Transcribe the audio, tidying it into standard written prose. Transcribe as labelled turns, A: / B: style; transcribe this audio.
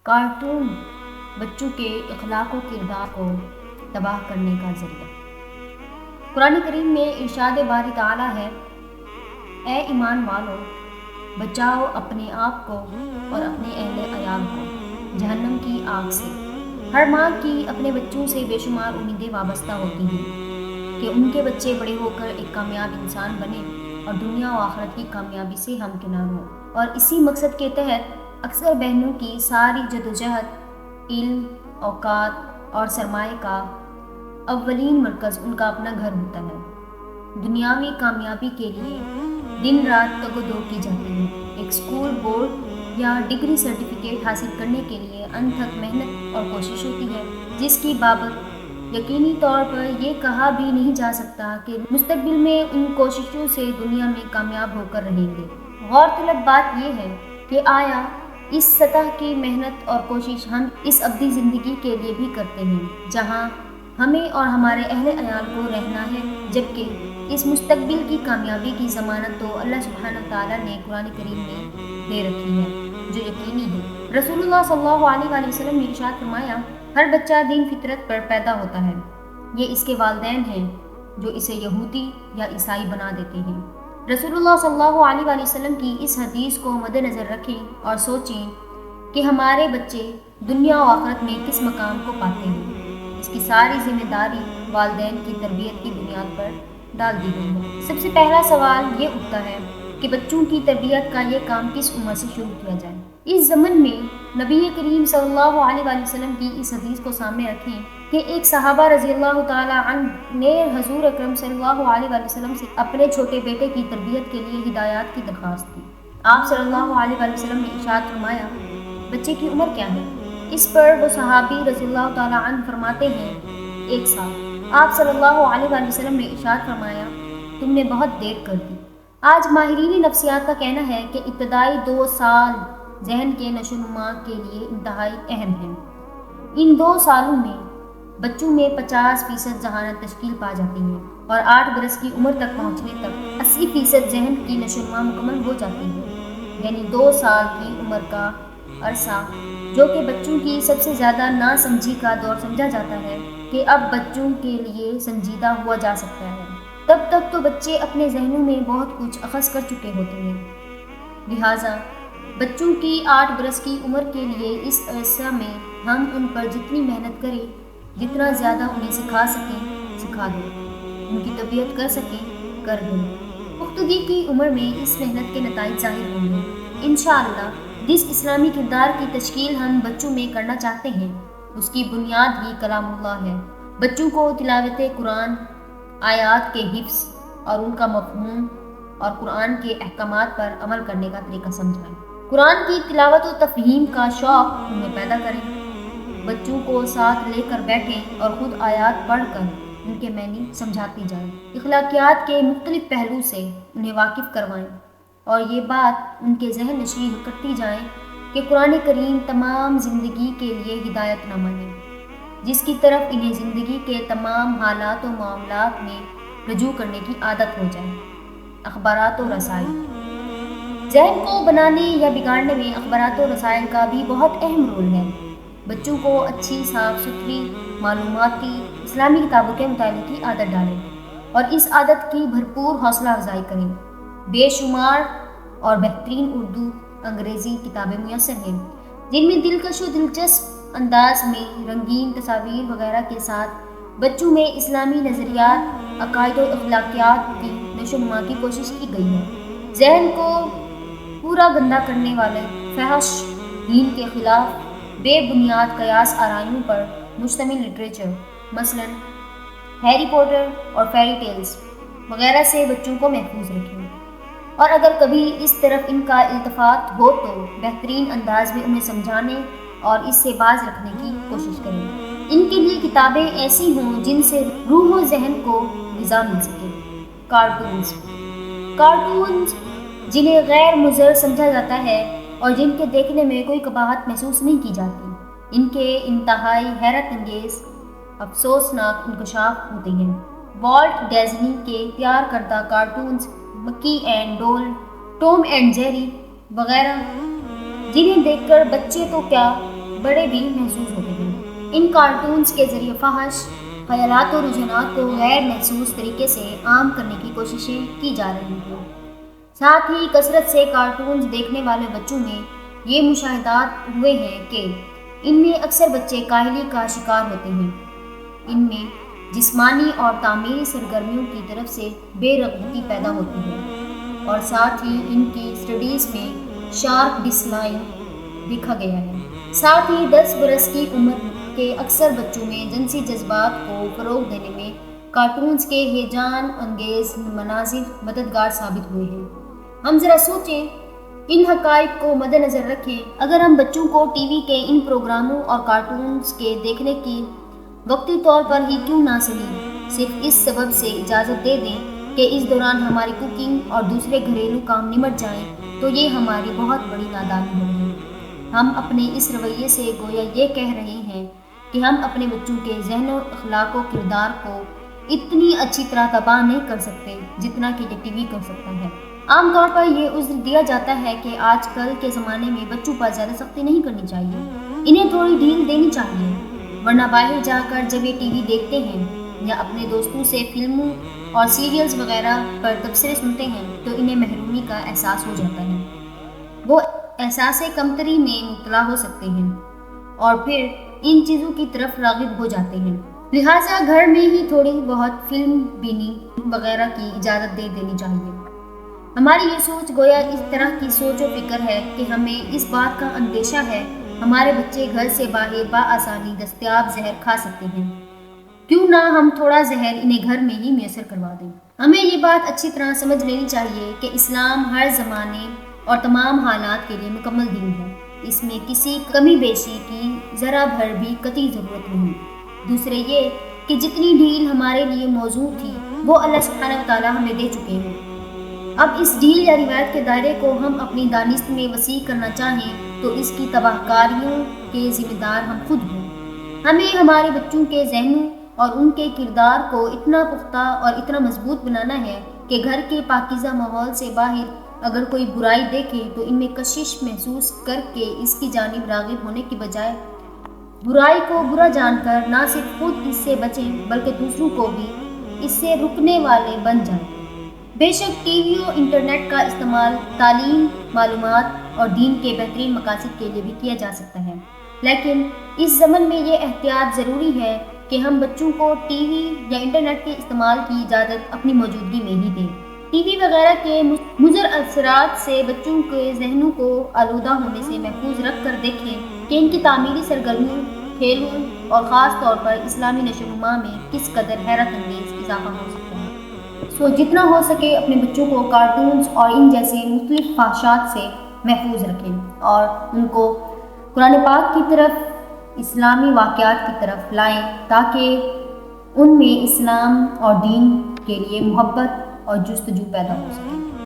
A: Cartoon بچوں کے اخلاق و کردار کو تباہ کرنے کا ذریعہ۔ قرآن کریم میں ارشاد باری تعالیٰ ہے، اے ایمان والو، بچاؤ اپنے آپ کو اور اپنے اہل عیال کو جہنم کی آگ سے۔ ہر ماں کی اپنے بچوں سے بے شمار امیدیں وابستہ ہوتی ہیں کہ ان کے بچے بڑے ہو کر ایک کامیاب انسان بنیں اور دنیا و آخرت کی کامیابی سے ہمکنار ہوں، اور اسی مقصد کے تحت اکثر بہنوں کی ساری جدوجہد، علم، اوقات اور سرمایہ کا اولین مرکز ان کا اپنا گھر ہوتا ہے۔ دنیاوی کامیابی کے لیے دن رات تگ و دو کی جاتی ہے۔ ایک اسکول بورڈ یا ڈگری سرٹیفکیٹ حاصل کرنے کے لیے انتھک محنت اور کوشش ہوتی ہے، جس کی بابت یقینی طور پر یہ کہا بھی نہیں جا سکتا کہ مستقبل میں ان کوششوں سے دنیا میں کامیاب ہو کر رہیں گے۔ غور طلب بات یہ ہے کہ آیا اس سطح کی محنت اور کوشش ہم اس ابدی زندگی کے لیے بھی کرتے ہیں جہاں ہمیں اور ہمارے اہل عیال کو رہنا ہے، جبکہ اس مستقبل کی کامیابی کی ضمانت تو اللہ سبحانہ تعالیٰ نے قرآن کریم میں دے رکھی ہے، جو یقینی ہے۔ رسول اللہ صلی اللہ علیہ وسلم نے ارشاد فرمایا، ہر بچہ دین فطرت پر پیدا ہوتا ہے، یہ اس کے والدین ہیں جو اسے یہودی یا عیسائی بنا دیتے ہیں۔ رسول اللہ صلی اللہ علیہ وسلم کی اس حدیث کو مد نظر رکھیں اور سوچیں کہ ہمارے بچے دنیا و آخرت میں کس مقام کو پاتے ہیں۔ اس کی ساری ذمہ داری والدین کی تربیت کی بنیاد پر ڈال دی گئی ہے۔ سب سے پہلا سوال یہ اٹھتا ہے کہ بچوں کی تربیت کا یہ کام کس عمر سے شروع کیا جائے۔ اس ضمن میں نبی کریم صلی اللہ علیہ وسلم کی اس حدیث کو سامنے رکھیں کہ ایک صحابہ رضی اللہ تعالیٰ عنہ نے حضور اکرم صلی اللہ علیہ وسلم سے اپنے چھوٹے بیٹے کی تربیت کے لیے ہدایات کی درخواست کی۔ آپ صلی اللہ علیہ وسلم نے ارشاد فرمایا، بچے کی عمر کیا ہے؟ اس پر وہ صحابی رضی اللہ تعالیٰ عنہ فرماتے ہیں، 1 سال۔ آپ صلی اللہ علیہ وسلم نے ارشاد فرمایا، تم نے بہت دیر کر دی۔ آج ماہرین نفسیات کا کہنا ہے کہ ابتدائی 2 سال ذہن کے نشو و نما کے لیے انتہائی اہم ہیں۔ ان 2 سالوں میں بچوں میں 50% ذہانت تشکیل پا جاتی ہے اور 8 برس کی عمر تک پہنچنے تک 80% ذہن کی نشو و نما مکمل ہو جاتی ہے۔ یعنی 2 سال کی عمر کا عرصہ، جو کہ بچوں کی سب سے زیادہ ناسمجھی کا دور سمجھا جاتا ہے کہ اب بچوں کے لیے سنجیدہ ہوا جا سکتا ہے، تب تک تو بچے اپنے ذہنوں میں بہت کچھ اخذ کر چکے ہوتے ہیں۔ لہٰذا بچوں کی 8 برس کی عمر کے لیے اس عرصہ میں ہم ان پر جتنی محنت کریں، جتنا زیادہ انہیں سکھا سکیں سکھا دیں، ان کی تربیت کر سکیں کر دیں۔ پختگی کی عمر میں اس محنت کے نتائج ظاہر ہوں گے انشاءاللہ۔ جس اسلامی کردار کی تشکیل ہم بچوں میں کرنا چاہتے ہیں، اس کی بنیاد ہی کلام اللہ ہے۔ بچوں کو تلاوت قرآن، آیات کے حفظ اور ان کا مفہوم اور قرآن کے احکامات پر عمل کرنے کا طریقہ سمجھائیں۔ قرآن کی تلاوت و تفہیم کا شوق ان میں پیدا کریں۔ بچوں کو ساتھ لے کر بیٹھیں اور خود آیات پڑھ کر ان کے معنی سمجھاتی جائیں۔ اخلاقیات کے مختلف پہلو سے انہیں واقف کروائیں اور یہ بات ان کے ذہن نشین کرتی جائیں کہ قرآن کریم تمام زندگی کے لیے ہدایت نامہ ہے، جس کی طرف انہیں زندگی کے تمام حالات و معاملات میں رجوع کرنے کی عادت ہو جائے۔ اخبارات و رسائل۔ ذہن کو بنانے یا بگاڑنے میں اخبارات و رسائل کا بھی بہت اہم رول ہے۔ بچوں کو اچھی، صاف ستھری، معلوماتی اسلامی کتابوں کے مطالعے کی عادت ڈالیں اور اس عادت کی بھرپور حوصلہ افزائی کریں۔ بے شمار اور بہترین اردو، انگریزی کتابیں میسر ہیں جن میں دلکش و دلچسپ انداز میں رنگین تصاویر وغیرہ کے ساتھ بچوں میں اسلامی نظریات، عقائد و اخلاقیات کی نشو و نما کی کوشش کی گئی ہے۔ ذہن کو پورا گندا کرنے والے فحش، دین کے خلاف، بے بنیاد قیاس آرائیوں پر مشتمل لٹریچر، مثلاً ہیری پوٹر اور فیری ٹیلز وغیرہ سے بچوں کو محفوظ رکھیں، اور اگر کبھی اس طرف ان کا التفات ہو تو بہترین انداز میں انہیں سمجھانے اور اس سے باز رکھنے کی کوشش کریں۔ ان کے لیے کتابیں ایسی ہوں جن سے روح و ذہن کو غذا مل سکے۔ کارٹونز جنہیں غیر مضر سمجھا جاتا ہے اور جن کے دیکھنے میں کوئی قباحت محسوس نہیں کی جاتی، ان کے انتہائی حیرت انگیز، افسوسناک انکشاف ہوتے ہیں۔ والٹ ڈیزنی کے تیار کردہ کارٹونز، مکی اینڈ ڈول، ٹوم اینڈ جیری وغیرہ، جنہیں دیکھ کر بچے تو کیا بڑے بھی محسوس ہوتے ہیں۔ ان کارٹونز کے ذریعے فحش خیالات و رجحانات کو غیر محسوس طریقے سے عام کرنے کی کوششیں کی جا رہی ہیں۔ ساتھ ہی کثرت سے کارٹونز دیکھنے والے بچوں میں یہ مشاہدات ہوئے ہیں کہ ان میں اکثر بچے کاہلی کا شکار ہوتے ہیں۔ ان میں جسمانی اور تعمیری سرگرمیوں کی طرف سے بے رغبتی پیدا ہوتی ہے اور ساتھ ہی ان کی اسٹڈیز میں شارپ ڈکلائن دیکھا گیا ہے۔ ساتھ ہی 10 برس کی عمر کے اکثر بچوں میں جنسی جذبات کو فروغ دینے میں کارٹونز کے ہیجان انگیز مناظر مددگار ثابت ہوئے ہیں۔ ہم ذرا سوچیں، ان حقائق کو مد نظر رکھیں، اگر ہم بچوں کو ٹی وی کے ان پروگراموں اور کارٹونز کے دیکھنے کی وقتی طور پر ہی کیوں نہ صحیح صرف اس سبب سے اجازت دے دیں کہ اس دوران ہماری کوکنگ اور دوسرے گھریلو کام نمٹ جائیں، تو یہ ہماری بہت بڑی نادانی ہوگی۔ ہم اپنے اس رویے سے گویا یہ کہہ رہے ہیں کہ ہم اپنے بچوں کے ذہن و اخلاق و کردار کو اتنی اچھی طرح تباہ نہیں کر سکتے جتنا کہ یہ ٹی وی کر سکتا ہے۔ عام طور پر یہ عذر دیا جاتا ہے کہ آج کل کے زمانے میں بچوں پر زیادہ سختی نہیں کرنی چاہیے، انہیں تھوڑی ڈھیل دینی چاہیے، ورنہ باہر جا کر جب یہ ٹی وی دیکھتے ہیں یا اپنے دوستوں سے فلموں اور سیریلز وغیرہ پر تبصرے سنتے ہیں تو انہیں محرومی کا احساس ہو جاتا ہے۔ وہ احساس کمتری میں مبتلا ہو سکتے ہیں اور پھر ان چیزوں کی طرف راغب ہو جاتے ہیں۔ لہٰذا گھر میں ہی تھوڑی بہت فلم بینی وغیرہ کی اجازت دے دینی چاہیے۔ ہماری یہ سوچ گویا اس طرح کی سوچ و فکر ہے کہ ہمیں اس بات کا اندیشہ ہے ہمارے بچے گھر سے باہر بآسانی دستیاب زہر کھا سکتے ہیں، کیوں نہ ہم تھوڑا زہر انہیں گھر میں ہی میسر کروا دیں۔ ہمیں یہ بات اچھی طرح سمجھ لینی چاہیے کہ اسلام ہر زمانے اور تمام حالات کے لیے مکمل دین ہے، اس میں کسی کمی بیشی کی ذرا بھر بھی قطعی ضرورت نہیں۔ دوسرے یہ کہ جتنی ڈھیل ہمارے لیے موزوں تھی وہ اللہ سبحانہ وتعالیٰ ہمیں دے چکے ہیں۔ اب اس ڈھیل یا روایت کے دائرے کو ہم اپنی دانست میں وسیع کرنا چاہیں تو اس کی تباہ کاریوں کے ذمہ دار ہم خود ہیں۔ ہمیں ہمارے بچوں کے ذہنوں اور ان کے کردار کو اتنا پختہ اور اتنا مضبوط بنانا ہے کہ گھر کے پاکیزہ ماحول سے باہر اگر کوئی برائی دیکھے تو ان میں کشش محسوس کر کے اس کی جانب راغب ہونے کی بجائے برائی کو برا جان کر نہ صرف خود اس سے بچیں بلکہ دوسروں کو بھی اس سے رکنے والے بن جائیں۔ بے شک ٹی وی اور انٹرنیٹ کا استعمال تعلیم، معلومات اور دین کے بہترین مقاصد کے لیے بھی کیا جا سکتا ہے، لیکن اس ضمن میں یہ احتیاط ضروری ہے کہ ہم بچوں کو ٹی وی یا انٹرنیٹ کے استعمال کی اجازت اپنی موجودگی میں ہی دیں۔ ٹی وی وغیرہ کے مضر اثرات سے بچوں کے ذہنوں کو آلودہ ہونے سے محفوظ رکھ کر دیکھیں کہ ان کی تعمیری سرگرمیوں، کھیلوں اور خاص طور پر اسلامی نشو و نما میں کس قدر حیرت انگیز اضافہ ہو سکتا ہے۔ جتنا ہو سکے اپنے بچوں کو کارٹونز اور ان جیسے مختلف فحشات سے محفوظ رکھیں اور ان کو قرآن پاک کی طرف، اسلامی واقعات کی طرف لائیں تاکہ ان میں اسلام اور دین کے لیے محبت اور جستجو پیدا ہو سکے۔